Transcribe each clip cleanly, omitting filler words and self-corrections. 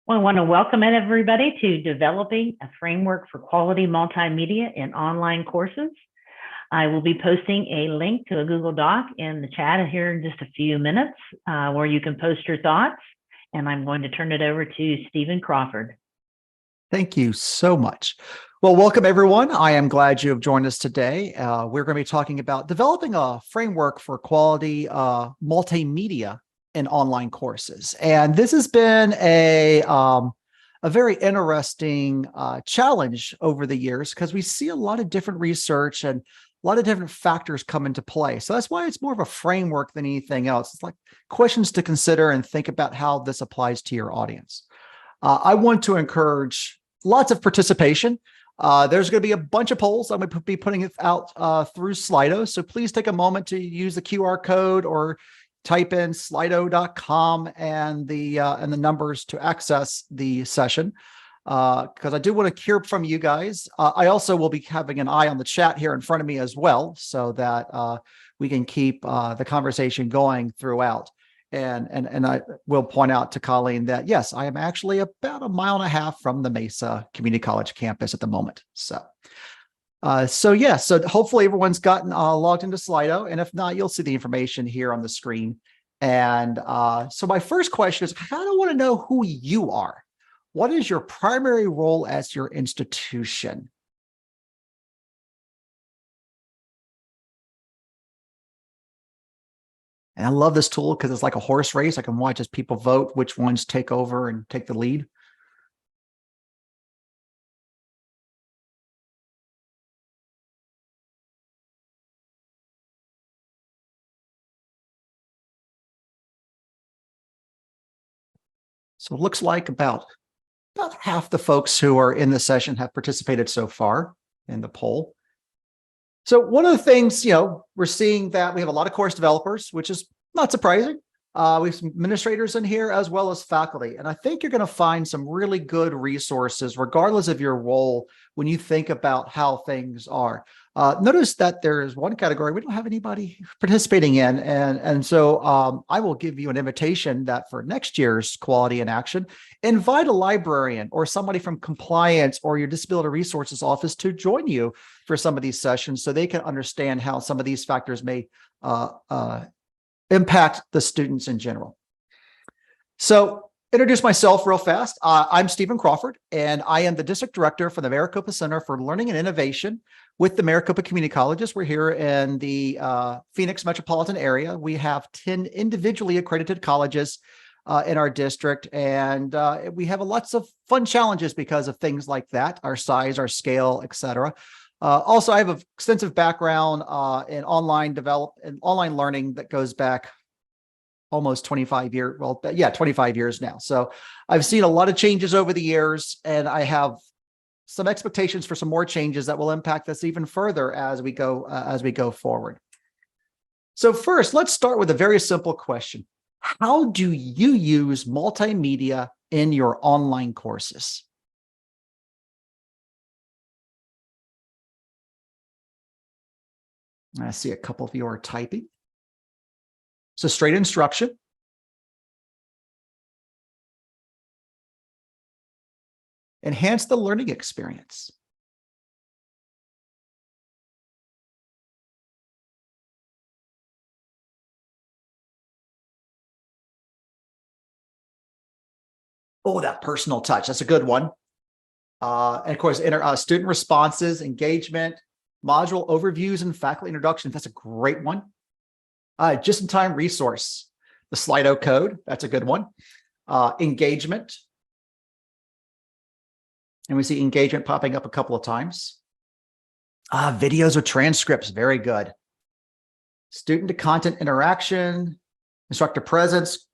Well, I want to welcome everybody to Developing a Framework for Quality Multimedia in Online Courses. I will be posting a link to a Google Doc in the chat here in just a few minutes where you can post your thoughts. And I'm going to turn it over to Stephen Crawford. Thank you so much. Well, welcome everyone. I am glad you have joined us today. We're going to be talking about developing a framework for quality multimedia in online courses. And this has been a very interesting challenge over the years because we see a lot of different research and a lot of different factors come into play. So that's why it's more of a framework than anything else. It's like questions to consider and think about how this applies to your audience. I want to encourage lots of participation. There's going to be a bunch of polls. I'm going to be putting it out through Slido. So please take a moment to use the QR code or type in slido.com and the numbers to access the session. Because I do want to hear from you guys. I also will be having an eye on the chat here in front of me as well, so that we can keep the conversation going throughout. And I will point out to Colleen that, yes, I am actually about 1.5 miles from the Mesa Community College campus at the moment. So hopefully everyone's gotten logged into Slido. And if not, you'll see the information here on the screen. And so my first question is, I kind of want to know who you are. What is your primary role as your institution? And I love this tool because it's like a horse race. I can watch as people vote which ones take over and take the lead. So it looks like about half the folks who are in the session have participated so far in the poll. So one of the things, we're seeing that we have a lot of course developers, which is not surprising. We have some administrators in here as well as faculty. And I think you're going to find some really good resources, regardless of your role, when you think about how things are. Notice that there is one category we don't have anybody participating in. And so I will give you an invitation that for next year's Quality in Action, invite a librarian or somebody from compliance or your disability resources office to join you for some of these sessions so they can understand how some of these factors may impact the students in general. So introduce myself real fast. I'm Stephen Crawford, and I am the district director for the Maricopa Center for Learning and Innovation with the Maricopa Community Colleges. We're here in the Phoenix metropolitan area. We have 10 individually accredited colleges in our district, and we have lots of fun challenges because of things like that, our size, our scale, etc. Also, I have an extensive background in online learning that goes back almost 25 years. Well, yeah, 25 years now. So I've seen a lot of changes over the years, and I have some expectations for some more changes that will impact us even further as we go forward. So first, let's start with a very simple question. How do you use multimedia in your online courses? I see a couple of you are typing. So straight instruction. Enhance the learning experience. Oh, that personal touch. That's a good one. And of course, student responses, engagement, module overviews, and faculty introductions. That's a great one. Just-in-time resource, the Slido code. That's a good one. Engagement. And we see engagement popping up a couple of times. Videos with transcripts. Very good. Student to content interaction, instructor presence.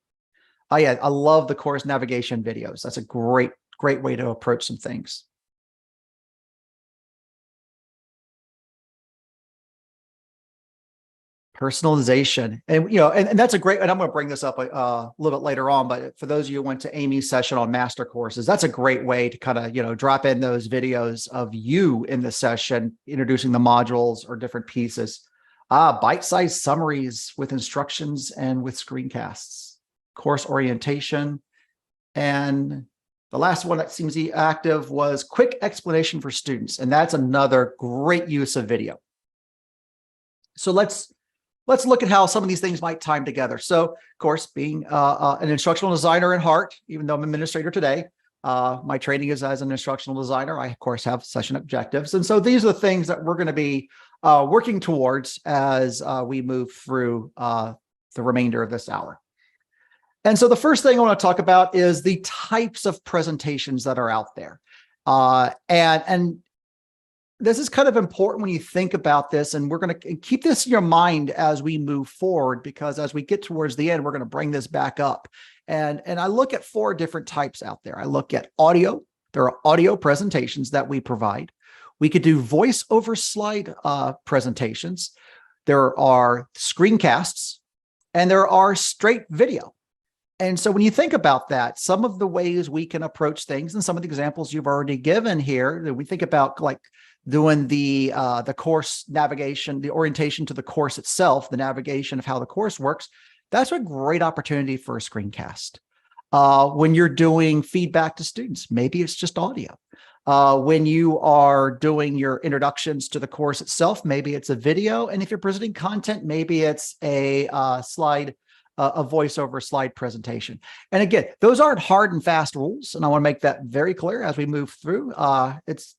Oh yeah, I love the course navigation videos. That's a great way to approach some things. Personalization. And, and that's a great, and I'm going to bring this up a little bit later on, but for those of you who went to Amy's session on master courses, that's a great way to kind of, drop in those videos of you in the session, introducing the modules or different pieces. Bite-sized summaries with instructions and with screencasts, course orientation, and The last one that seems to be active was quick explanation for students. And that's another great use of video. So let's look at how some of these things might time together. So, of course, being an instructional designer at heart, even though I'm an administrator today, my training is as an instructional designer. I, of course, have session objectives. And so these are the things that we're going to be working towards as we move through the remainder of this hour. And so the first thing I want to talk about is the types of presentations that are out there. And this is kind of important when you think about this, and we're going to keep this in your mind as we move forward, because as we get towards the end, we're going to bring this back up. And I look at 4 different types out there. I look at audio. There are audio presentations that we provide. We could do voice over slide presentations. There are screencasts, and there are straight video. And so when you think about that, some of the ways we can approach things, and some of the examples you've already given here, that we think about like doing the course navigation, the orientation to the course itself, the navigation of how the course works, that's a great opportunity for a screencast. When you're doing feedback to students, maybe it's just audio. When you are doing your introductions to the course itself, maybe it's a video. And if you're presenting content, maybe it's a slide, a voiceover slide presentation. And again, those aren't hard and fast rules. And I want to make that very clear as we move through. It's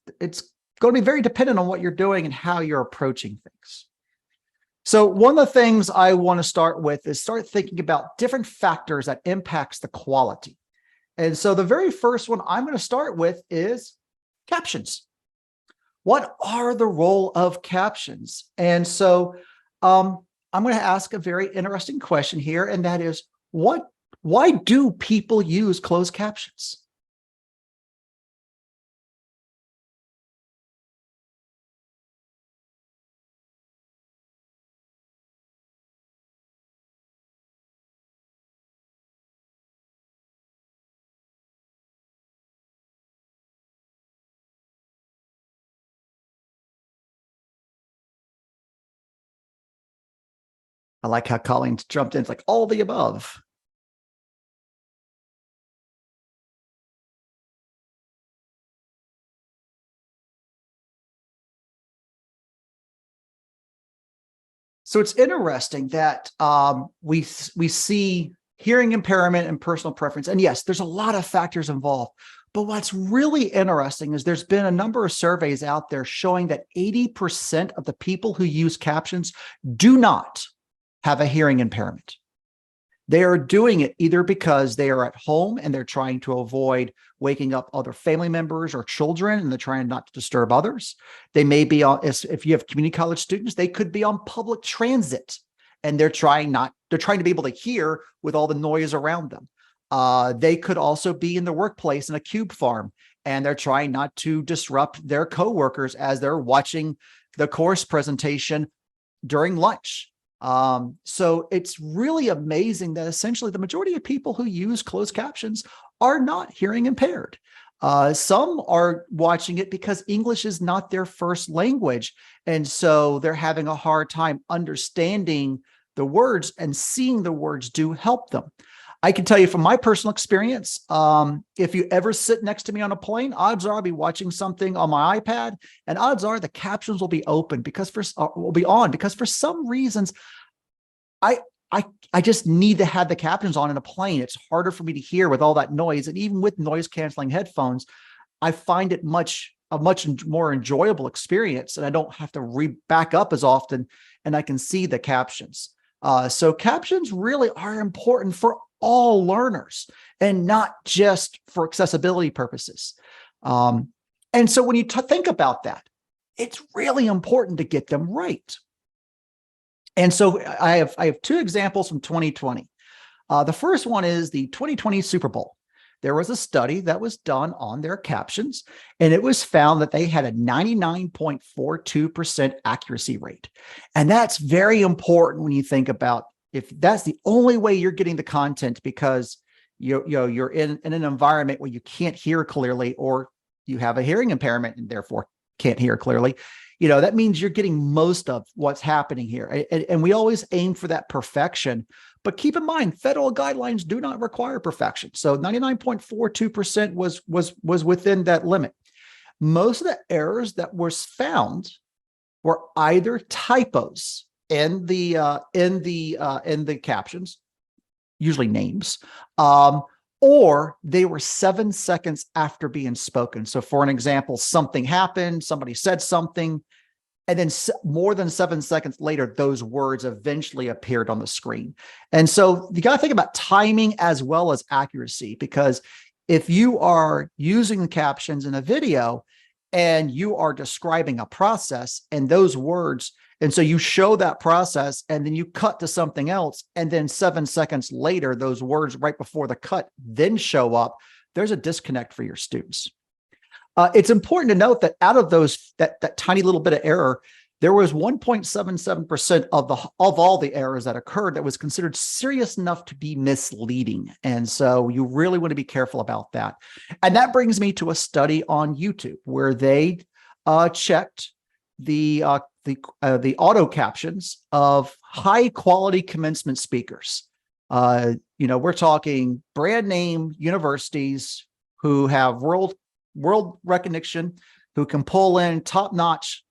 going to be very dependent on what you're doing and how you're approaching things. So one of the things I want to start with is start thinking about different factors that impacts the quality. And so the very first one I'm going to start with is captions. What are the role of captions? And so I'm going to ask a very interesting question here, and that is, why do people use closed captions? I like how Colleen jumped in. It's like all the above. So it's interesting that we see hearing impairment and personal preference. And yes, there's a lot of factors involved. But what's really interesting is there's been a number of surveys out there showing that 80% of the people who use captions do not have a hearing impairment. They are doing it either because they are at home and they're trying to avoid waking up other family members or children, and they're trying not to disturb others. They may be on, if you have community college students, they could be on public transit and they're trying to be able to hear with all the noise around them. They could also be in the workplace in a cube farm, and they're trying not to disrupt their coworkers as they're watching the course presentation during lunch. So it's really amazing that essentially the majority of people who use closed captions are not hearing impaired. Some are watching it because English is not their first language. And so they're having a hard time understanding the words, and seeing the words do help them. I can tell you from my personal experience, if you ever sit next to me on a plane, odds are I'll be watching something on my iPad, and odds are the captions will be open because will be on because for some reasons, I just need to have the captions on in a plane. It's harder for me to hear with all that noise, and even with noise canceling headphones, I find it a much more enjoyable experience, and I don't have to back up as often, and I can see the captions. So captions really are important for all learners and not just for accessibility purposes. And so when you think about that, it's really important to get them right. And so I have 2 examples from 2020. The first one is the 2020 Super Bowl. There was a study that was done on their captions, and it was found that they had a 99.42% accuracy rate. And that's very important when you think about if that's the only way you're getting the content, because you're in an environment where you can't hear clearly, or you have a hearing impairment and therefore can't hear clearly, that means you're getting most of what's happening here. And we always aim for that perfection, But keep in mind, federal guidelines do not require perfection. So 99.42% was within that limit. Most of the errors that was found were either typos in the captions, usually names, or they were 7 seconds after being spoken. So for an example, something happened, somebody said something, and then more than 7 seconds later, those words eventually appeared on the screen. And so you got to think about timing as well as accuracy, because if you are using captions in a video and you are describing a process and those words, and so you show that process and then you cut to something else, and then 7 seconds later, those words right before the cut then show up, there's a disconnect for your students. It's important to note that out of those, that tiny little bit of error, there was 1.77% of all the errors that occurred that was considered serious enough to be misleading. And so you really want to be careful about that. And that brings me to a study on YouTube where they checked the auto captions of high quality commencement speakers. We're talking brand name universities who have world recognition, who can pull in top-notch,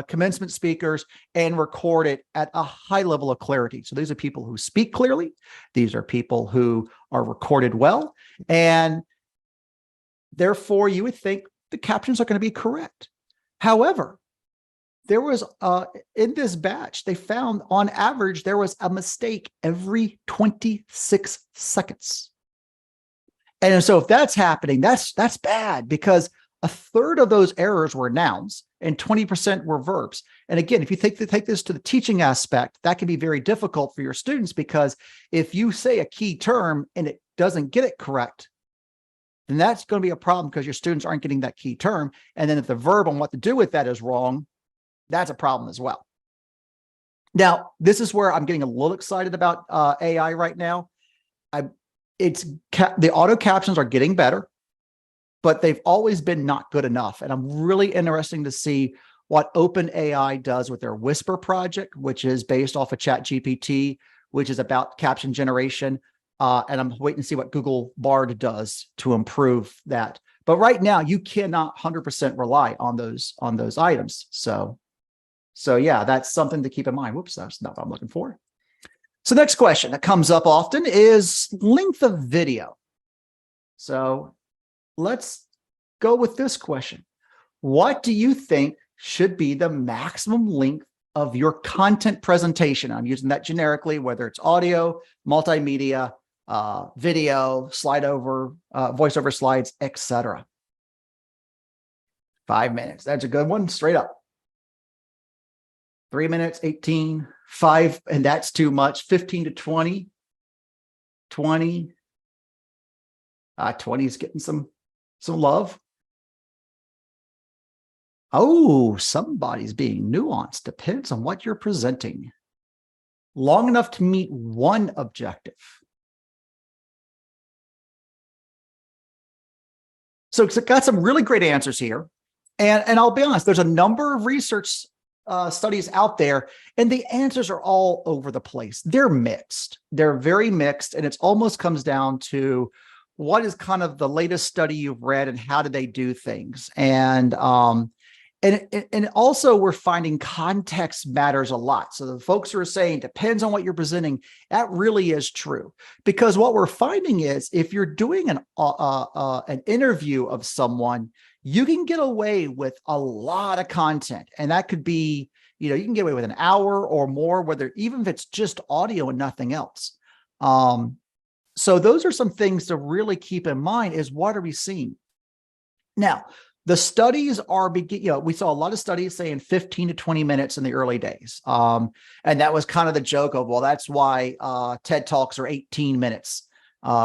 commencement speakers and record it at a high level of clarity. So these are people who speak clearly. These are people who are recorded well. And therefore, you would think the captions are going to be correct. However, there was, in this batch, they found on average, there was a mistake every 26 seconds. And so if that's happening, that's bad, because a third of those errors were nouns and 20% were verbs. And again, if you take this to the teaching aspect, that can be very difficult for your students, because if you say a key term and it doesn't get it correct, then that's going to be a problem because your students aren't getting that key term. And then if the verb on what to do with that is wrong, that's a problem as well. Now, this is where I'm getting a little excited about AI right now. The auto captions are getting better, but they've always been not good enough. And I'm really interested to see what OpenAI does with their Whisper project, which is based off of ChatGPT, which is about caption generation. And I'm waiting to see what Google Bard does to improve that. But right now, you cannot 100% rely on those items. So yeah, that's something to keep in mind. Whoops, that's not what I'm looking for. So next question that comes up often is length of video. So let's go with this question. What do you think should be the maximum length of your content presentation? I'm using that generically, whether it's audio, multimedia, video, slide over, voiceover slides, etc. 5 minutes. That's a good one. Straight up. 3 minutes, 18, 5, and that's too much. 15 to 20, 20. 20 is getting some love. Oh, somebody's being nuanced. Depends on what you're presenting. Long enough to meet one objective. So it's got some really great answers here. And I'll be honest, there's a number of research studies out there, and the answers are all over the place. They're mixed. They're very mixed. And it almost comes down to what is kind of the latest study you've read and how do they do things. And also we're finding context matters a lot. So the folks who are saying depends on what you're presenting, that really is true, because what we're finding is if you're doing an interview of someone, you can get away with a lot of content, and that could be, you can get away with an hour or more, even if it's just audio and nothing else. So those are some things to really keep in mind is what are we seeing? Now, the studies are we saw a lot of studies saying 15 to 20 minutes in the early days. And that was kind of the joke of, well, that's why TED Talks are 18 minutes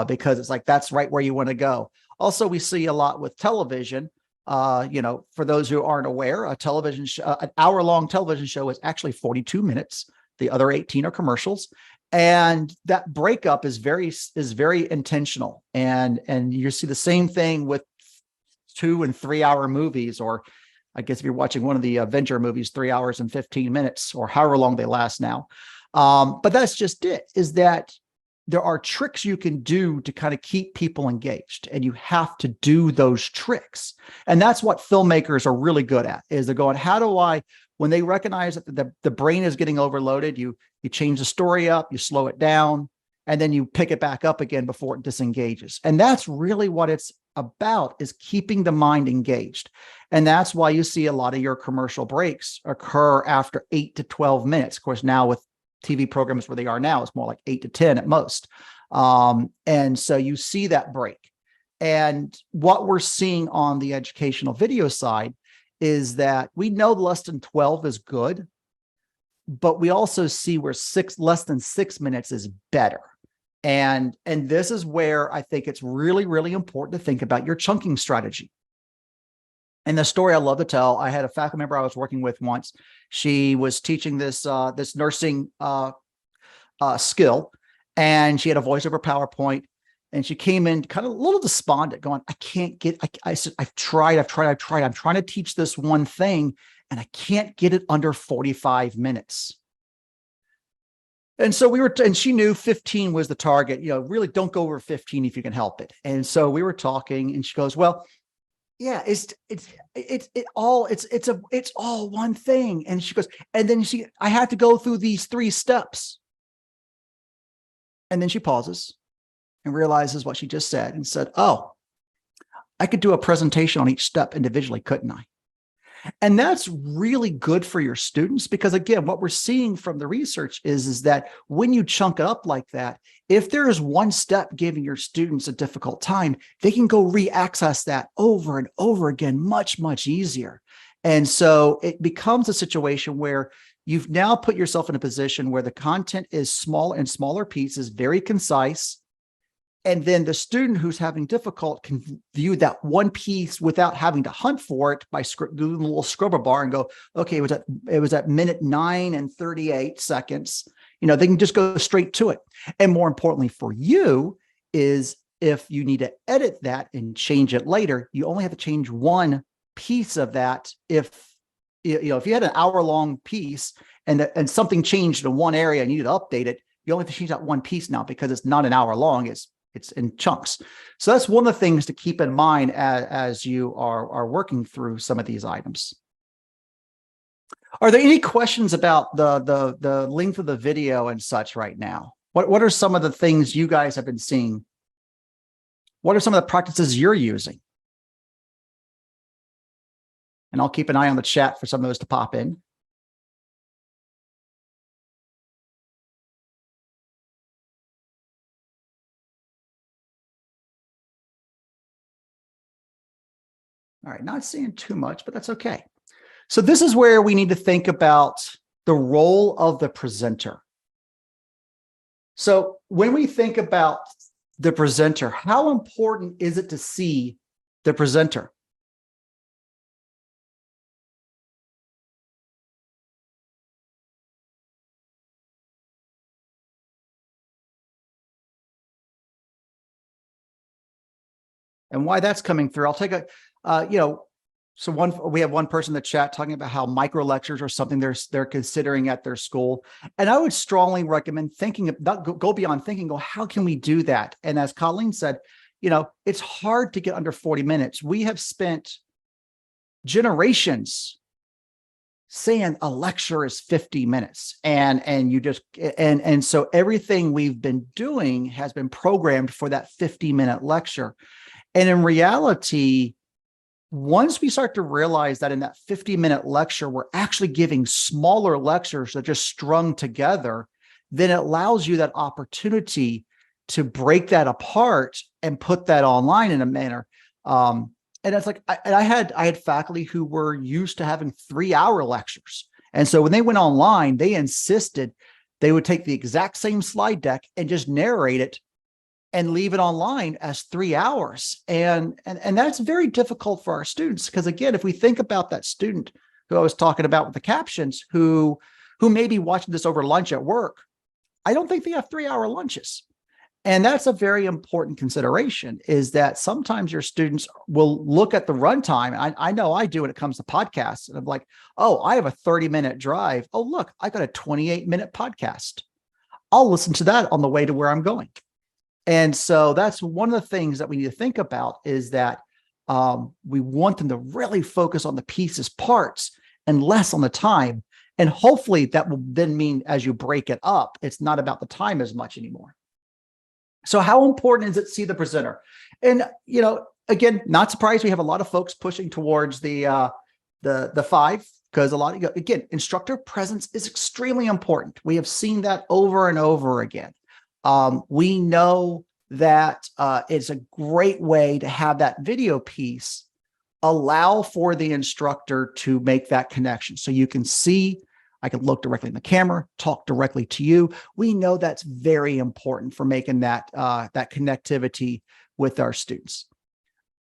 because it's like, that's right where you want to go. Also, we see a lot with television. For those who aren't aware, an hour-long television show is actually 42 minutes. The other 18 are commercials. And that breakup is very intentional. And you see the same thing with 2 and 3 hour movies, or I guess if you're watching one of the Avenger movies, 3 hours and 15 minutes, or however long they last now. But that's just it, is that there are tricks you can do to kind of keep people engaged, and you have to do those tricks. And that's what filmmakers are really good at, is they're going, how do I, when they recognize that the brain is getting overloaded, you change the story up, you slow it down, and then you pick it back up again before it disengages. And that's really what it's about, is keeping the mind engaged. And that's why you see a lot of your commercial breaks occur after 8 to 12 minutes. Of course, now with TV programs where they are now, it's more like 8 to 10 at most. And so you see that break. And what we're seeing on the educational video side is that we know less than 12 is good, but we also see where less than 6 minutes is better. And this is where I think it's really, really important to think about your chunking strategy. And the story I love to tell, I had a faculty member I was working with once. She was teaching this nursing skill, and she had a voiceover PowerPoint, and she came in kind of a little despondent, going, I can't get, I said, I've tried. I'm trying to teach this one thing, and I can't get it under 45 minutes. And so and she knew 15 was the target, really don't go over 15 if you can help it. And so we were talking, and she goes, well, yeah, it's all one thing. And she goes, and then I had to go through these 3 steps. And then she pauses and realizes what she just said and said, oh, I could do a presentation on each step individually, couldn't I? And that's really good for your students, because again, what we're seeing from the research is that when you chunk it up like that, if there is one step giving your students a difficult time, they can go re-access that over and over again, much, much easier. And so it becomes a situation where you've now put yourself in a position where the content is small and smaller pieces, very concise. And then the student who's having difficult can view that one piece without having to hunt for it by doing a little scrubber bar and go, okay, it was at minute 9 and 38 seconds. They can just go straight to it. And more importantly for you is, if you need to edit that and change it later, you only have to change one piece of that. If you had an hour-long piece and something changed in one area and you need to update it, you only have to change that one piece now, because it's not an hour long. It's in chunks. So that's one of the things to keep in mind as you are working through some of these items. Are there any questions about the length of the video and such right now? What are some of the things you guys have been seeing? What are some of the practices you're using? And I'll keep an eye on the chat for some of those to pop in. All right, not seeing too much, but that's okay. So this is where we need to think about the role of the presenter. So when we think about the presenter, how important is it to see the presenter? And why that's coming through, I'll take we have one person in the chat talking about how micro lectures are something they're considering at their school. And I would strongly recommend go beyond thinking, how can we do that? And as Colleen said, it's hard to get under 40 minutes. We have spent generations saying a lecture is 50 minutes. And so everything we've been doing has been programmed for that 50-minute lecture. And in reality, once we start to realize that in that 50-minute lecture, we're actually giving smaller lectures that are just strung together, then it allows you that opportunity to break that apart and put that online in a manner. And it's like, I had faculty who were used to having 3-hour lectures. And so when they went online, they insisted they would take the exact same slide deck and just narrate it and leave it online as 3 hours. And that's very difficult for our students, because again, if we think about that student who I was talking about with the captions, who may be watching this over lunch at work, I don't think they have 3-hour lunches. And that's a very important consideration, is that sometimes your students will look at the runtime. I know I do when it comes to podcasts, and I'm like, oh, I have a 30-minute drive. Oh, look, I got a 28-minute podcast. I'll listen to that on the way to where I'm going. And so that's one of the things that we need to think about, is that we want them to really focus on the pieces, parts, and less on the time. And hopefully that will then mean as you break it up, it's not about the time as much anymore. So how important is it to see the presenter? And, again, not surprised we have a lot of folks pushing towards the 5, because a lot of, again, instructor presence is extremely important. We have seen that over and over again. We know that it's a great way to have that video piece allow for the instructor to make that connection. So you can see, I can look directly in the camera, talk directly to you. We know that's very important for making that connectivity with our students.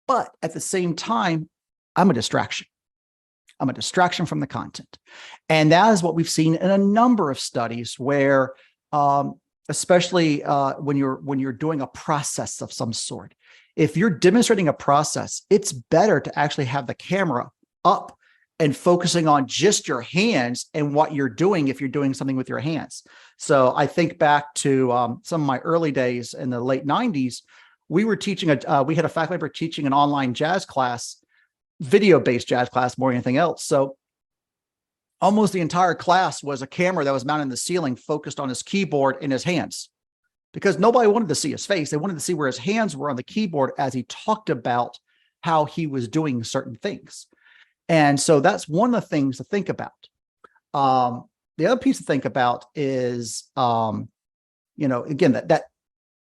But at the same time, I'm a distraction. I'm a distraction from the content. And that is what we've seen in a number of studies where, especially when you're doing a process of some sort, if you're demonstrating a process, it's better to actually have the camera up and focusing on just your hands and what you're doing if you're doing something with your hands. So I think back to some of my early days in the late 90s, we were teaching, we had a faculty member teaching an online jazz class, video-based jazz class more than anything else. So almost the entire class was a camera that was mounted in the ceiling, focused on his keyboard and his hands, because nobody wanted to see his face. They wanted to see where his hands were on the keyboard as he talked about how he was doing certain things. And so that's one of the things to think about. The other piece to think about is, again, that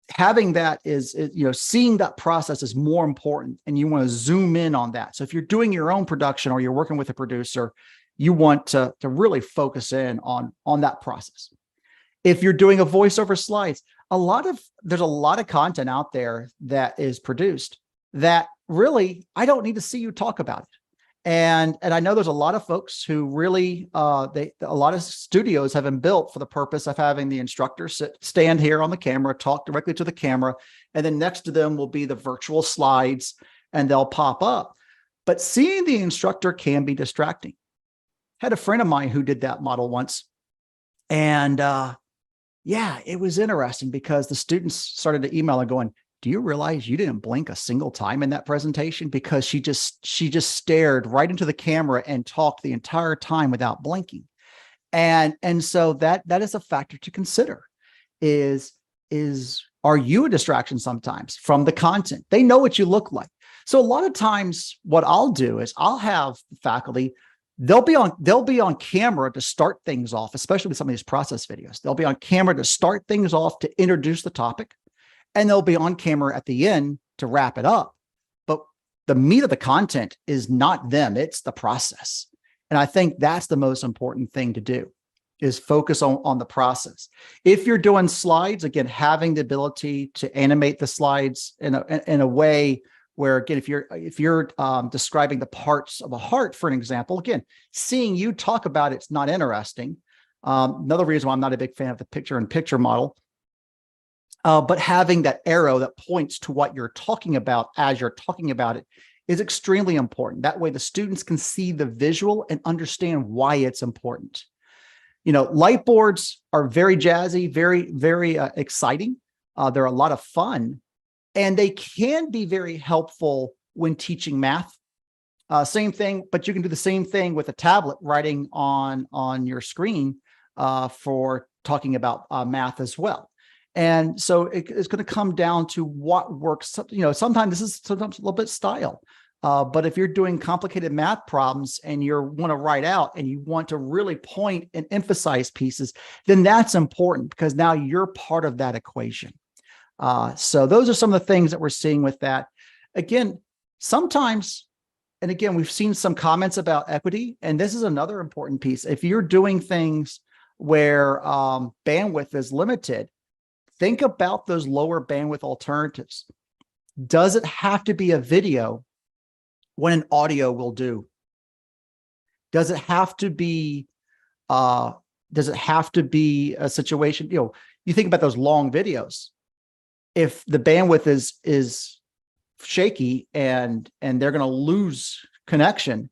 having that is, seeing that process is more important, and you want to zoom in on that. So if you're doing your own production or you're working with a producer, you want to really focus in on that process. If you're doing a voiceover slides, there's a lot of content out there that is produced that really, I don't need to see you talk about it. And I know there's a lot of folks who really, a lot of studios have been built for the purpose of having the instructor stand here on the camera, talk directly to the camera, and then next to them will be the virtual slides and they'll pop up. But seeing the instructor can be distracting. I had a friend of mine who did that model once. And yeah, it was interesting because the students started to email her going, "Do you realize you didn't blink a single time in that presentation?" Because she just stared right into the camera and talked the entire time without blinking. And so that is a factor to consider. Are you a distraction sometimes from the content? They know what you look like. So a lot of times what I'll do is I'll have faculty, they'll be on camera to start things off, especially with some of these process videos. They'll be on camera to start things off, to introduce the topic, and they'll be on camera at the end to wrap it up. But the meat of the content is not them, it's the process. And I think that's the most important thing to do, is focus on the process. If you're doing slides, again, having the ability to animate the slides in a way where, again, if you're describing the parts of a heart, for an example, again, seeing you talk about it's not interesting. Another reason why I'm not a big fan of the picture-in-picture model. But having that arrow that points to what you're talking about as you're talking about it is extremely important. That way the students can see the visual and understand why it's important. Light boards are very jazzy, very, very exciting. They're a lot of fun, and they can be very helpful when teaching math. Same thing, but you can do the same thing with a tablet writing on your screen for talking about math as well. And so it's going to come down to what works. Sometimes this is a little bit style. But if you're doing complicated math problems and you want to write out and you want to really point and emphasize pieces, then that's important because now you're part of that equation. So those are some of the things that we're seeing with that. Again, sometimes, and again, we've seen some comments about equity, and this is another important piece. If you're doing things where bandwidth is limited, think about those lower bandwidth alternatives. Does it have to be a video when an audio will do? Does it have to be a situation, you think about those long videos. If the bandwidth is shaky and they're going to lose connection,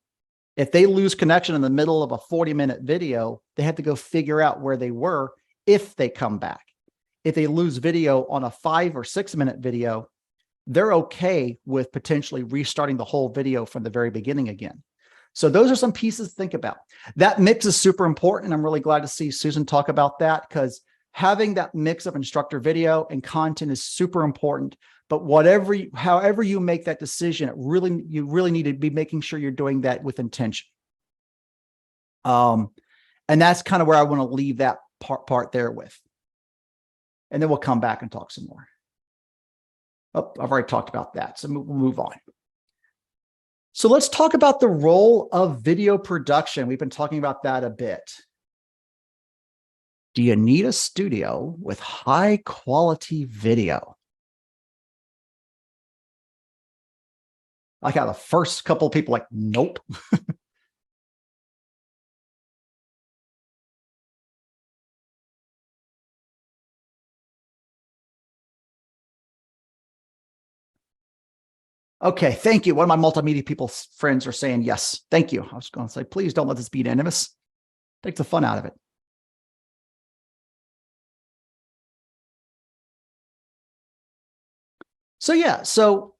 if they lose connection in the middle of a 40-minute video, they have to go figure out where they were. if they come back. If they lose video on a 5 or 6 minute video, they're okay with potentially restarting the whole video from the very beginning again. So those are some pieces to think about. That mix is super important. I'm really glad to see Susan talk about that, because having that mix of instructor video and content is super important. But however you make that decision, you really need to be making sure you're doing that with intention. And that's kind of where I want to leave that part there with. And then we'll come back and talk some more. Oh, I've already talked about that, so we'll move on. So let's talk about the role of video production. We've been talking about that a bit. Do you need a studio with high quality video? Like how the first couple of people like, nope. Okay, thank you. One of my multimedia friends are saying yes. Thank you. I was going to say, please don't let this be unanimous. Take the fun out of it. So yeah, so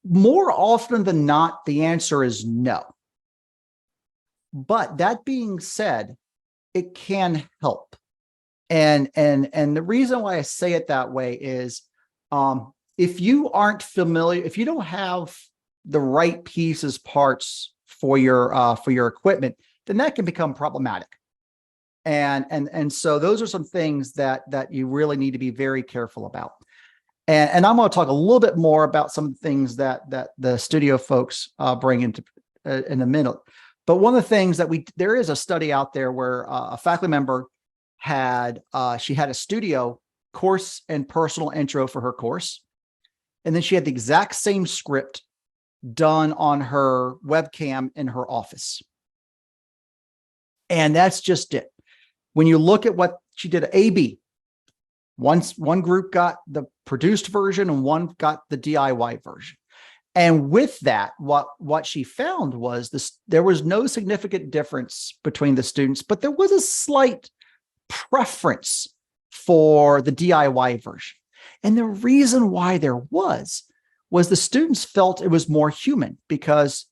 more often than not, the answer is no. But that being said, it can help. And the reason why I say it that way is, if you aren't familiar, if you don't have the right pieces, parts for your equipment, then that can become problematic. And so those are some things that you really need to be very careful about. And I'm going to talk a little bit more about some things that the studio folks bring into in a minute. But one of the things that there is a study out there where a faculty member she had a studio course and personal intro for her course. And then she had the exact same script done on her webcam in her office. And that's just it. When you look at what she did, A/B, one group got the produced version and one got the DIY version. And with that, what she found was there was no significant difference between the students, but there was a slight preference for the DIY version. And the reason why there was the students felt it was more human, because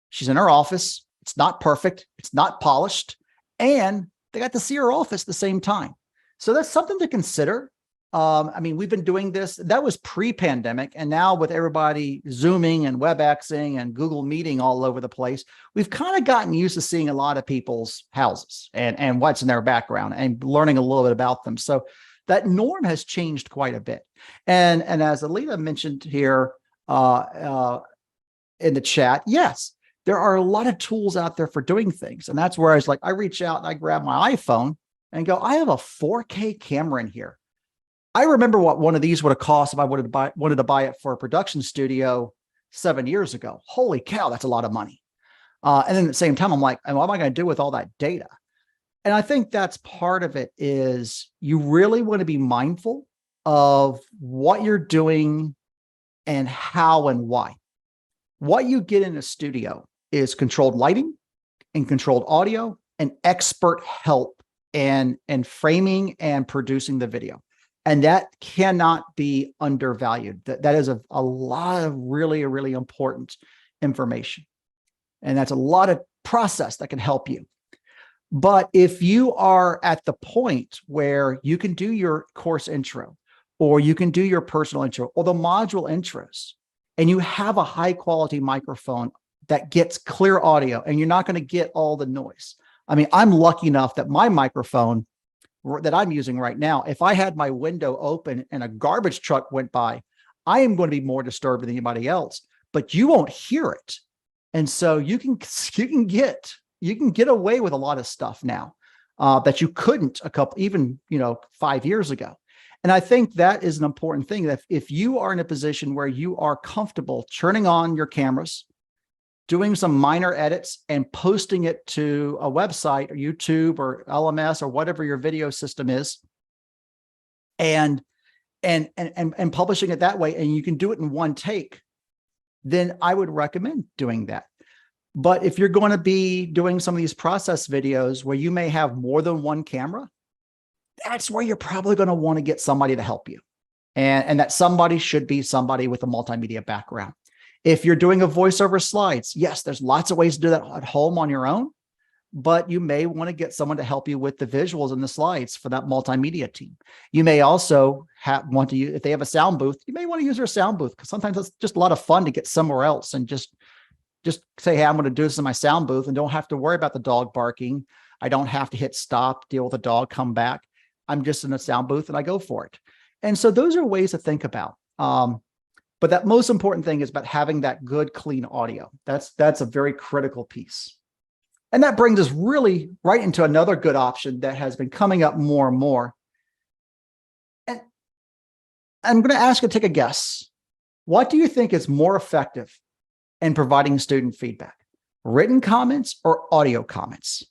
she's in her office. It's not perfect. It's not polished. And they got to see her office at the same time. So that's something to consider. I mean, we've been doing this. That was pre-pandemic. And now with everybody Zooming and WebExing and Google Meeting all over the place, we've kind of gotten used to seeing a lot of people's houses and what's in their background and learning a little bit about them. So that norm has changed quite a bit. And as Alita mentioned here in the chat, yes, there are a lot of tools out there for doing things. And that's where I reach out and I grab my iPhone and go, I have a 4K camera in here. I remember what one of these would have cost if I wanted to buy it for a production studio 7 years ago. Holy cow, that's a lot of money. And then at the same time, I'm like, what am I going to do with all that data? And I think that's part of it, is you really want to be mindful of what you're doing and how and why. What you get in a studio is controlled lighting and controlled audio and expert help and framing and producing the video. And that cannot be undervalued. That is a lot of really, really important information. And that's a lot of process that can help you. But if you are at the point where you can do your course intro, or you can do your personal intro, or the module intros, and you have a high quality microphone that gets clear audio, and you're not going to get all the noise. I mean, I'm lucky enough that my microphone that I'm using right now, if I had my window open and a garbage truck went by, I am going to be more disturbed than anybody else, but you won't hear it. And so you can get away with a lot of stuff now that you couldn't even 5 years ago. And I think that is an important thing, that if you are in a position where you are comfortable turning on your cameras, doing some minor edits and posting it to a website or YouTube or LMS or whatever your video system is, and publishing it that way, and you can do it in one take, then I would recommend doing that. But if you're going to be doing some of these process videos where you may have more than one camera, that's where you're probably going to want to get somebody to help you. And that somebody should be somebody with a multimedia background. If you're doing a voiceover slides, yes, there's lots of ways to do that at home on your own, but you may want to get someone to help you with the visuals and the slides for that multimedia team. You may also want to use, if they have a sound booth, you may want to use their sound booth, because sometimes it's just a lot of fun to get somewhere else and just say, hey, I'm going to do this in my sound booth and don't have to worry about the dog barking. I don't have to hit stop, deal with the dog, come back. I'm just in a sound booth and I go for it. And so those are ways to think about. But that most important thing is about having that good, clean audio. That's a very critical piece. And that brings us really right into another good option that has been coming up more and more. And I'm going to ask you to take a guess. What do you think is more effective in providing student feedback? Written comments or audio comments?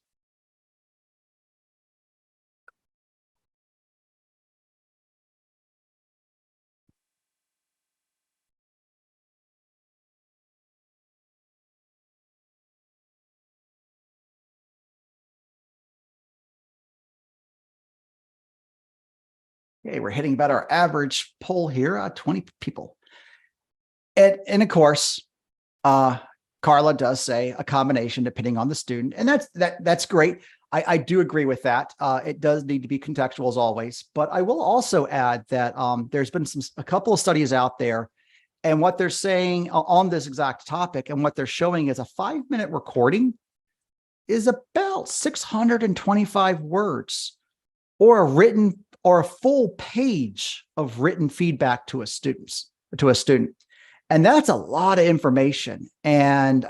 Okay, we're hitting about our average poll here, 20 people. And of course, Carla does say a combination depending on the student, and that's great. I do agree with that. It does need to be contextual as always, but I will also add that there's been a couple of studies out there, and what they're saying on this exact topic, and what they're showing is a 5-minute recording is about 625 words, or a full page of written feedback to a student. And that's a lot of information. And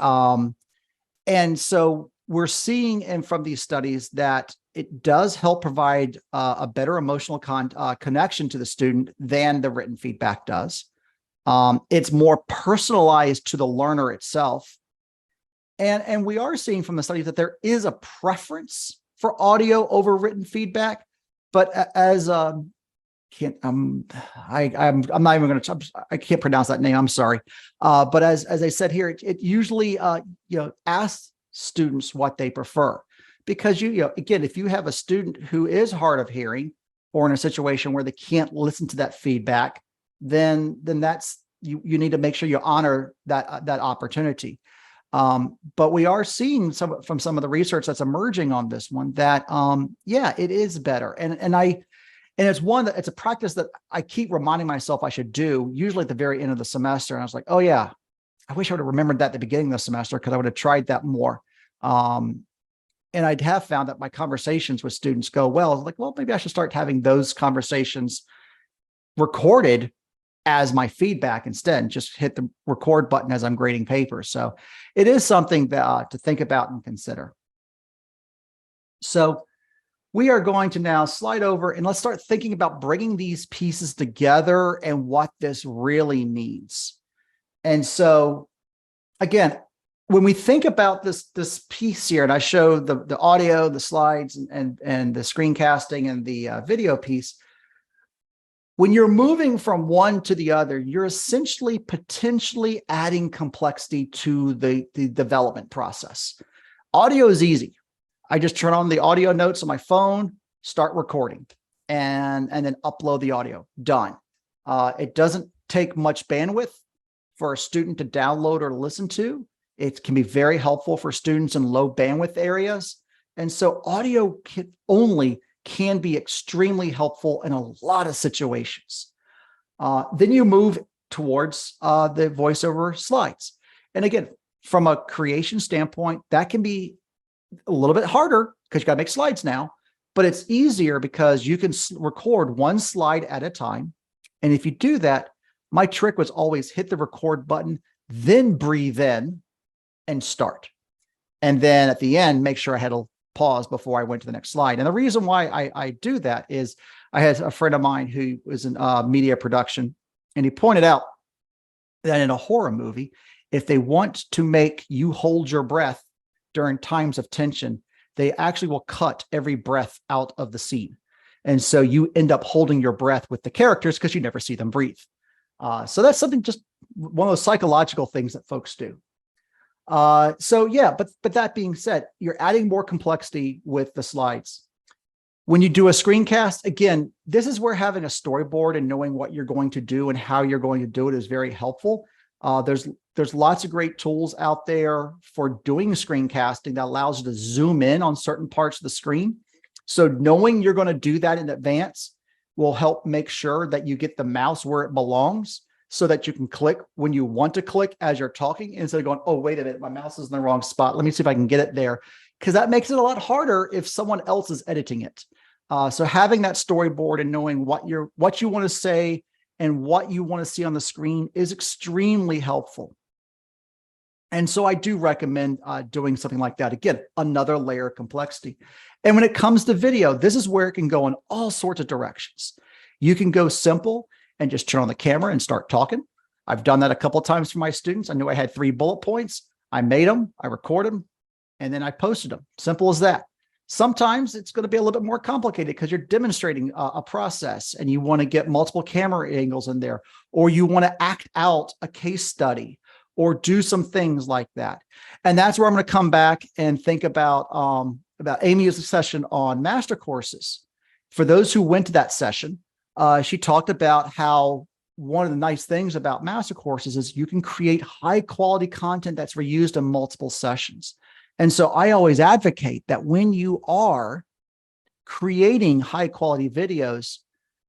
so we're seeing from these studies that it does help provide a better emotional connection to the student than the written feedback does. It's more personalized to the learner itself. And we are seeing from the studies that there is a preference for audio over written feedback. But as I'm not even going to, I can't pronounce that name. I'm sorry. But as I said here, it usually, asks students what they prefer, because again, if you have a student who is hard of hearing or in a situation where they can't listen to that feedback, then that's, you need to make sure you honor that opportunity. But we are seeing from some of the research that's emerging on this one that, it is better. And it's a practice that I keep reminding myself I should do, usually at the very end of the semester. And I was like, oh yeah, I wish I would have remembered that at the beginning of the semester, because I would have tried that more. And I'd have found that my conversations with students go well. Like, well, maybe I should start having those conversations recorded as my feedback instead, and just hit the record button as I'm grading papers. So it is something that, to think about and consider. So we are going to now slide over and let's start thinking about bringing these pieces together and what this really means. And so again, when we think about this piece here, and I show the audio, the slides, and the screencasting and the video piece, when you're moving from one to the other, you're essentially potentially adding complexity to the development process. Audio is easy. I just turn on the audio notes on my phone, start recording, and then upload the audio. Done. It doesn't take much bandwidth for a student to download or listen to. It can be very helpful for students in low bandwidth areas. And so audio can be extremely helpful in a lot of situations. Then you move towards the voiceover slides. And again, from a creation standpoint, that can be a little bit harder because you got to make slides now, but it's easier because you can record one slide at a time. And if you do that, my trick was always hit the record button, then breathe in and start. And then at the end, make sure I had a pause before I went to the next slide. And the reason why I do that is I had a friend of mine who was in media production, and he pointed out that in a horror movie, if they want to make you hold your breath during times of tension, they actually will cut every breath out of the scene. And so you end up holding your breath with the characters because you never see them breathe. So that's something, just one of those psychological things that folks do. But that being said, you're adding more complexity with the slides. When you do a screencast, again, this is where having a storyboard and knowing what you're going to do and how you're going to do it is very helpful. There's lots of great tools out there for doing screencasting that allows you to zoom in on certain parts of the screen. So knowing you're going to do that in advance will help make sure that you get the mouse where it belongs so that you can click when you want to click as you're talking instead of going, oh, wait a minute, my mouse is in the wrong spot. Let me see if I can get it there. Because that makes it a lot harder if someone else is editing it. So having that storyboard and knowing what you want to say and what you want to see on the screen is extremely helpful. And so I do recommend doing something like that. Again, another layer of complexity. And when it comes to video, this is where it can go in all sorts of directions. You can go simple and just turn on the camera and start talking. I've done that a couple of times for my students. I knew I had 3 bullet points. I made them, I recorded them, and then I posted them. Simple as that. Sometimes it's going to be a little bit more complicated because you're demonstrating a process and you want to get multiple camera angles in there, or you want to act out a case study or do some things like that. And that's where I'm going to come back and think about Amy's session on master courses. For those who went to that session, she talked about how one of the nice things about master courses is you can create high quality content that's reused in multiple sessions. And so I always advocate that when you are creating high quality videos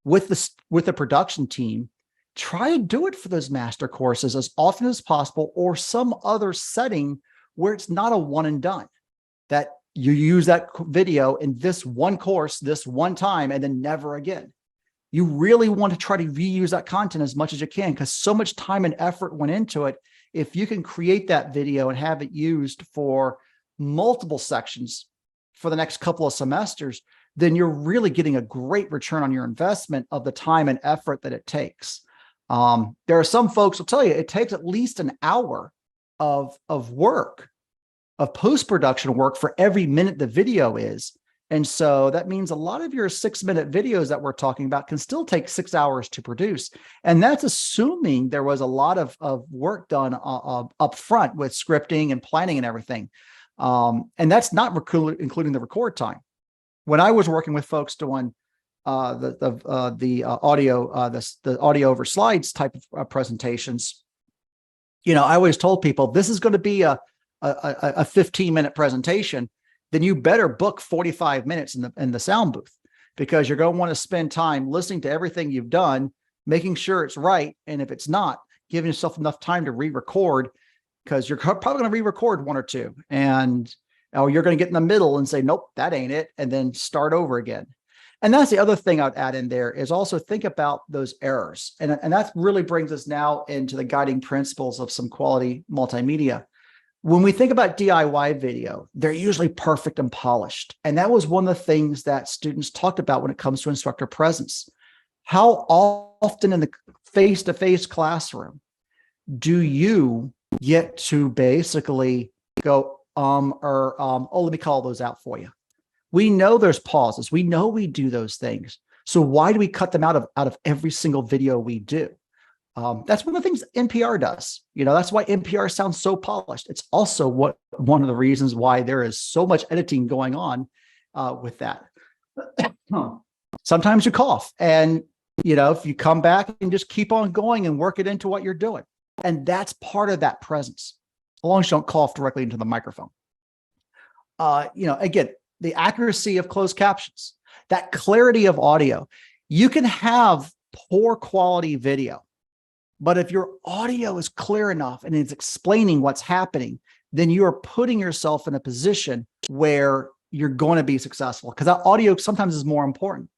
with the production team, try to do it for those master courses as often as possible, or some other setting where it's not a one and done, that you use that video in this one course, this one time, and then never again. You really want to try to reuse that content as much as you can because so much time and effort went into it. If you can create that video and have it used for multiple sections for the next couple of semesters, then you're really getting a great return on your investment of the time and effort that it takes. There are some folks will tell you it takes at least an hour of work, of post-production work for every minute the video is. And so that means a lot of your 6-minute videos that we're talking about can still take 6 hours to produce. And that's assuming there was a lot of work done up front with scripting and planning and everything. And that's not including the record time. When I was working with folks doing the audio over slides type of presentations, I always told people this is going to be a 15-minute presentation. Then you better book 45 minutes in the sound booth, because you're going to want to spend time listening to everything you've done, making sure it's right. And if it's not, giving yourself enough time to re-record, because you're probably going to re-record 1 or 2, and you're going to get in the middle and say, nope, that ain't it, and then start over again. And that's the other thing I'd add in there is also think about those errors. And that really brings us now into the guiding principles of some quality multimedia. When we think about DIY video, they're usually perfect and polished. And that was one of the things that students talked about when it comes to instructor presence. How often in the face-to-face classroom do you get to basically go, oh, let me call those out for you. We know there's pauses. We know we do those things. So why do we cut them out of every single video we do? That's one of the things NPR does. That's why NPR sounds so polished. It's also one of the reasons why there is so much editing going on with that. Sometimes you cough, and if you come back and just keep on going and work it into what you're doing, and that's part of that presence, as long as you don't cough directly into the microphone. Again, the accuracy of closed captions, that clarity of audio. You can have poor quality video, but if your audio is clear enough and it's explaining what's happening, then you are putting yourself in a position where you're going to be successful, because that audio sometimes is more important.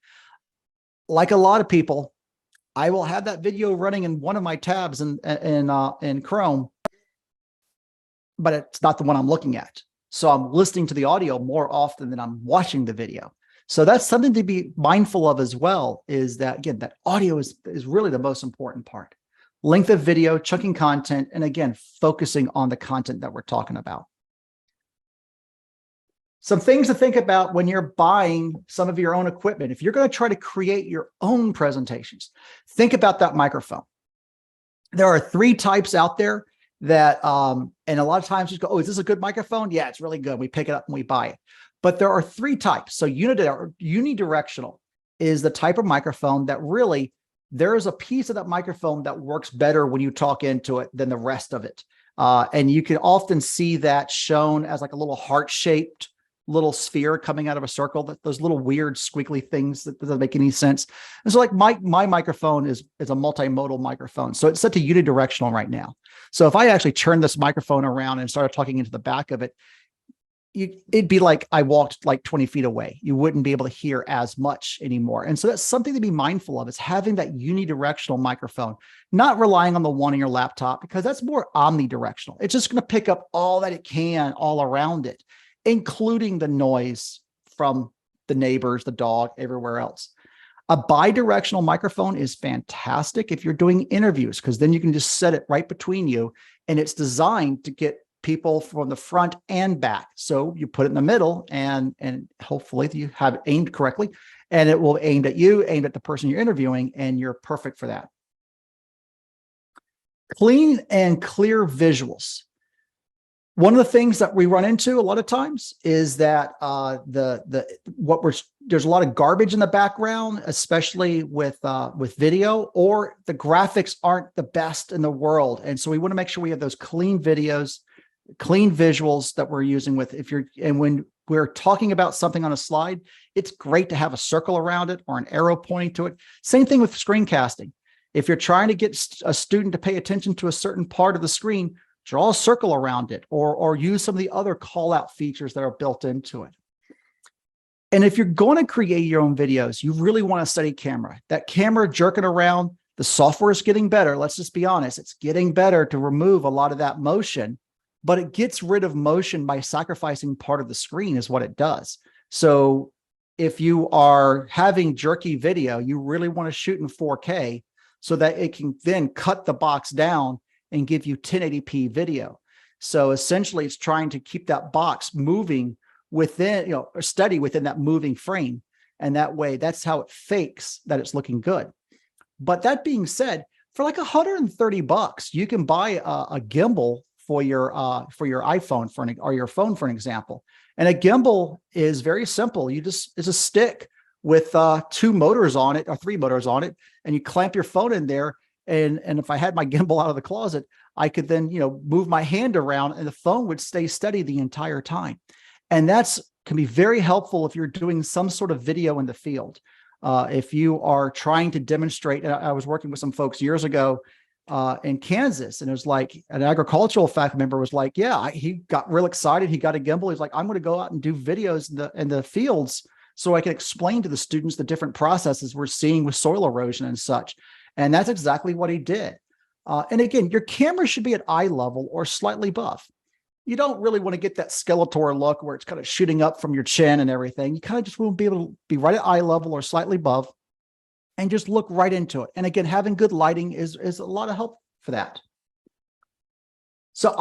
Like a lot of people, I will have that video running in one of my tabs in Chrome, but it's not the one I'm looking at. So I'm listening to the audio more often than I'm watching the video. So that's something to be mindful of as well, is that, again, that audio is really the most important part. Length of video, chunking content, and again, focusing on the content that we're talking about. Some things to think about when you're buying some of your own equipment. If you're going to try to create your own presentations, think about that microphone. There are 3 types out there that, and a lot of times you go, oh, is this a good microphone? Yeah, it's really good. We pick it up and we buy it. But there are three types. So unidirectional is the type of microphone that really, there is a piece of that microphone that works better when you talk into it than the rest of it. And you can often see that shown as like a little heart-shaped little sphere coming out of a circle, that those little weird squiggly things that doesn't make any sense. And so like my microphone is a multimodal microphone. So it's set to unidirectional right now. So if I actually turn this microphone around and started talking into the back of it, it'd be like I walked like 20 feet away. You wouldn't be able to hear as much anymore. And so that's something to be mindful of, is having that unidirectional microphone, not relying on the one on your laptop, because that's more omnidirectional. It's just going to pick up all that it can all around it, including the noise from the neighbors, the dog, everywhere else. A bidirectional microphone is fantastic if you're doing interviews, because then you can just set it right between you, and it's designed to get people from the front and back. So you put it in the middle, and hopefully you have it aimed correctly, and it will aim at you, aimed at the person you're interviewing, and you're perfect for that. Clean and clear visuals. One of the things that we run into a lot of times is that there's a lot of garbage in the background, especially with video, or the graphics aren't the best in the world. And so we want to make sure we have those clean videos, clean visuals that we're using with, and when we're talking about something on a slide, it's great to have a circle around it or an arrow pointing to it. Same thing with screencasting. If you're trying to get a student to pay attention to a certain part of the screen, draw a circle around it, or use some of the other call out features that are built into it. And if you're going to create your own videos, you really want a steady camera. That camera jerking around, the software is getting better. Let's just be honest. It's getting better to remove a lot of that motion, but it gets rid of motion by sacrificing part of the screen is what it does. So if you are having jerky video, you really want to shoot in 4K so that it can then cut the box down and give you 1080p video. So essentially it's trying to keep that box moving within, or steady within that moving frame. And that way, that's how it fakes that it's looking good. But that being said, for like $130, you can buy a gimbal for your iPhone or your phone, for an example. And a gimbal is very simple. It's a stick with 2 motors on it or 3 motors on it, and you clamp your phone in there. And if I had my gimbal out of the closet, I could then, move my hand around and the phone would stay steady the entire time. And can be very helpful if you're doing some sort of video in the field. If you are trying to demonstrate, and I was working with some folks years ago in Kansas, and it was like an agricultural faculty member was like, yeah, he got real excited. He got a gimbal. He's like, I'm going to go out and do videos in the fields so I can explain to the students the different processes we're seeing with soil erosion and such. And that's exactly what he did. And again, your camera should be at eye level or slightly above. You don't really want to get that Skeletor look where it's kind of shooting up from your chin and everything. You kind of just want to be able to be right at eye level or slightly above and just look right into it. And again, having good lighting is a lot of help for that. So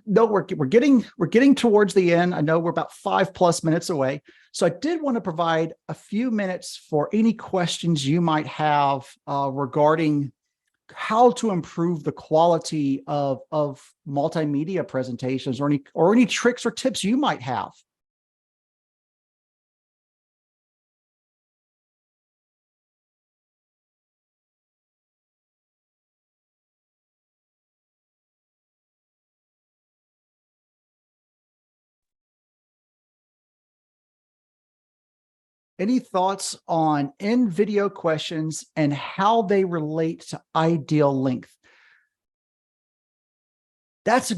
we're getting towards the end. I know we're about 5+ minutes away. So I did want to provide a few minutes for any questions you might have regarding how to improve the quality of multimedia presentations, or any tricks or tips you might have. Any thoughts on in-video questions and how they relate to ideal length? That's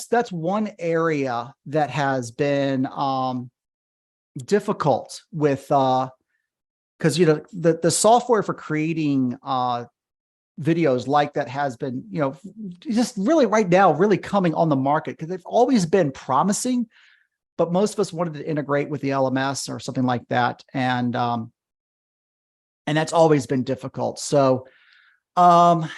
that's one area that has been difficult with because the software for creating videos like that has been just really right now really coming on the market, because they've always been promising, but most of us wanted to integrate with the LMS or something like that. And that's always been difficult. So, from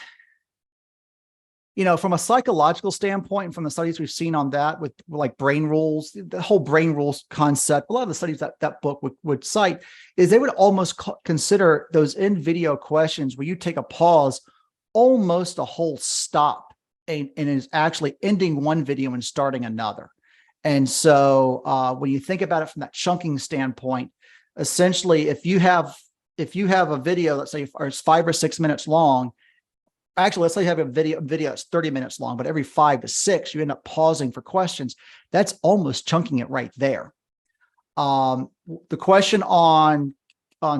a psychological standpoint, and from the studies we've seen on that with like brain rules, the whole brain rules concept, a lot of the studies that book would cite is they would almost consider those in video questions where you take a pause, almost a whole stop, and is actually ending one video and starting another. And so when you think about it from that chunking standpoint, essentially, if you have a video, let's say, or it's 5 or 6 minutes long, actually, let's say you have a video that's 30 minutes long, but every 5 to 6, you end up pausing for questions. That's almost chunking it right there. The question on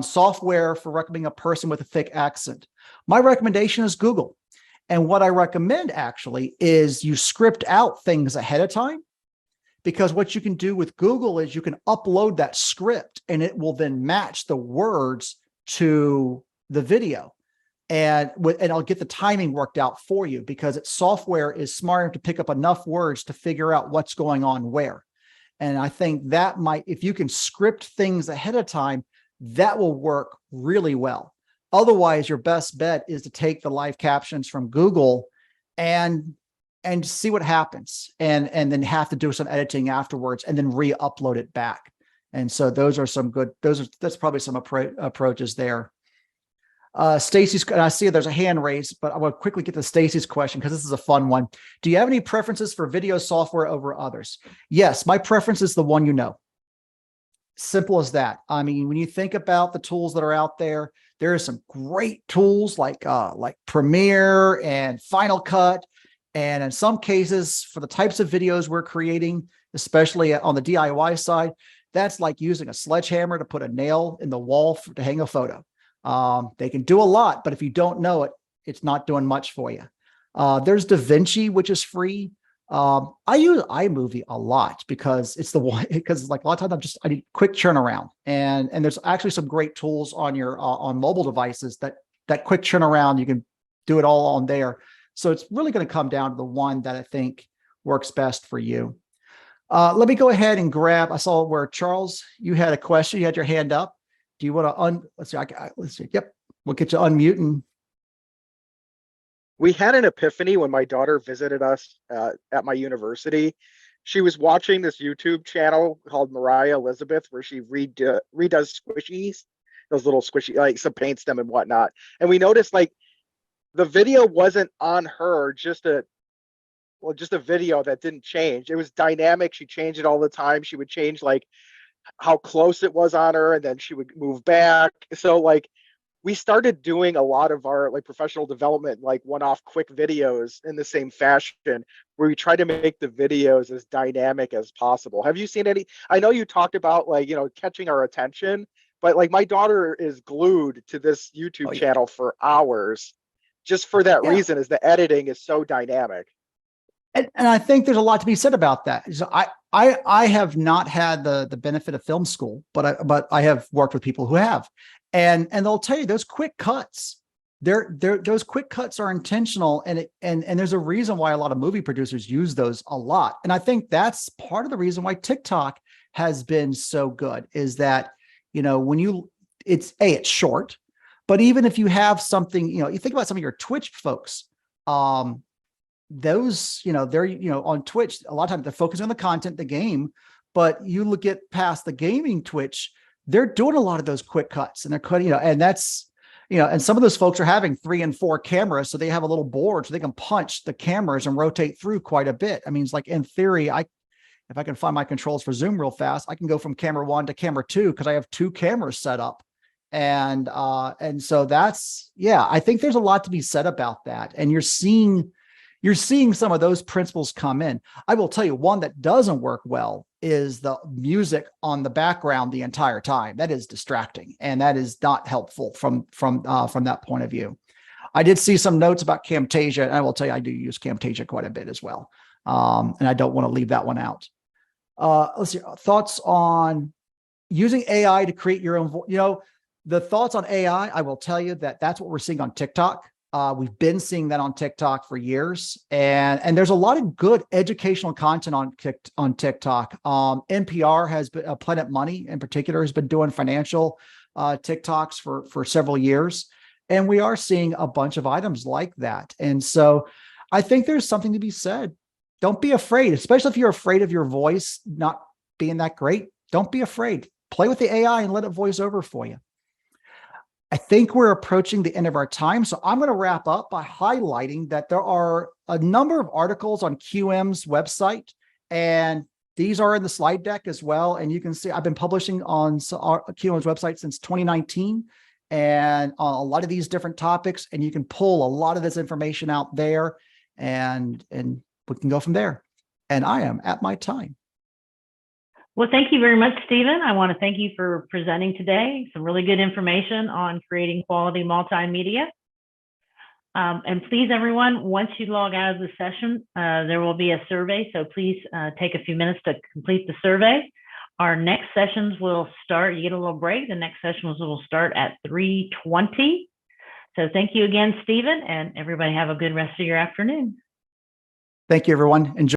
software for recommending a person with a thick accent. My recommendation is Google. And what I recommend actually is you script out things ahead of time, because what you can do with Google is you can upload that script and it will then match the words to the video. And I'll get the timing worked out for you, because its software is smart enough to pick up enough words to figure out what's going on where. And I think that if you can script things ahead of time, that will work really well. Otherwise, your best bet is to take the live captions from Google and see what happens, and then have to do some editing afterwards and then re-upload it back. And so those are some good, that's probably some approaches there. Stacy's, and I see there's a hand raised, but I want to quickly get to Stacy's question because this is a fun one. Do you have any preferences for video software over others? Yes, my preference is the one you know. Simple as that. I mean, when you think about the tools that are out there, there are some great tools like Premiere and Final Cut. And in some cases, for the types of videos we're creating, especially on the DIY side, that's like using a sledgehammer to put a nail in the wall to hang a photo. They can do a lot, but if you don't know it, it's not doing much for you. There's DaVinci, which is free. I use iMovie a lot because it's the one, because like a lot of times I need quick turnaround, and there's actually some great tools on your on mobile devices that quick turnaround. You can do it all on there. So it's really going to come down to the one that I think works best for you. Let me go ahead and grab, I saw where Charles, you had a question, you had your hand up. Do you want to let's see. Yep. We'll get you unmute. We had an epiphany when my daughter visited us at my university. She was watching this YouTube channel called Mariah Elizabeth, where she redoes squishies, those little squishy, like some paints them and whatnot. And we noticed like the video wasn't on her, just a video that didn't change. It was dynamic. She changed it all the time. She would change like how close it was on her, and then she would move back. So like we started doing a lot of our like professional development, like one-off quick videos in the same fashion, where we try to make the videos as dynamic as possible. Have you seen any? I know you talked about like, catching our attention, but like my daughter is glued to this YouTube channel for hours, just for that reason, is the editing is so dynamic. And I think there's a lot to be said about that. So I have not had the benefit of film school, but I have worked with people who have, and they'll tell you those quick cuts. Those quick cuts are intentional, and there's a reason why a lot of movie producers use those a lot. And I think that's part of the reason why TikTok has been so good, is that it's short, but even if you have something, you think about some of your Twitch folks. Those, they're, on Twitch, a lot of times they're focusing on the content, the game, but you look at past the gaming Twitch, they're doing a lot of those quick cuts, and they're cutting, and that's, and some of those folks are having 3 and 4 cameras. So they have a little board so they can punch the cameras and rotate through quite a bit. I mean, it's like in theory, if I can find my controls for Zoom real fast, I can go from camera 1 to camera 2 because I have 2 cameras set up. And so that's, I think there's a lot to be said about that. And you're seeing some of those principles come in. I will tell you, one that doesn't work well is the music on the background the entire time. That is distracting, and that is not helpful from that point of view. I did see some notes about Camtasia, and I will tell you, I do use Camtasia quite a bit as well. And I don't want to leave that one out. Let's see, thoughts on using AI to create your own voice. The thoughts on AI, I will tell you that's what we're seeing on TikTok. We've been seeing that on TikTok for years, and there's a lot of good educational content on TikTok. NPR has been, Planet Money in particular, has been doing financial TikToks for several years, and we are seeing a bunch of items like that. And so I think there's something to be said. Don't be afraid, especially if you're afraid of your voice not being that great. Don't be afraid. Play with the AI and let it voice over for you. I think we're approaching the end of our time. So I'm going to wrap up by highlighting that there are a number of articles on QM's website, and These are in the slide deck as well. And you can see I've been publishing on QLM's website since 2019 and on a lot of these different topics. And you can pull a lot of this information out there and we can go from there. And I am at my time. Well, thank you very much, Stephen. I want to thank you for presenting today. Some really good information on creating quality multimedia. And please, everyone, once you log out of the session, there will be a survey. So please take a few minutes to complete the survey. Our next sessions will start, you get a little break. The next sessions will start at 3:20. So thank you again, Stephen, and everybody have a good rest of your afternoon. Thank you, everyone. Enjoy.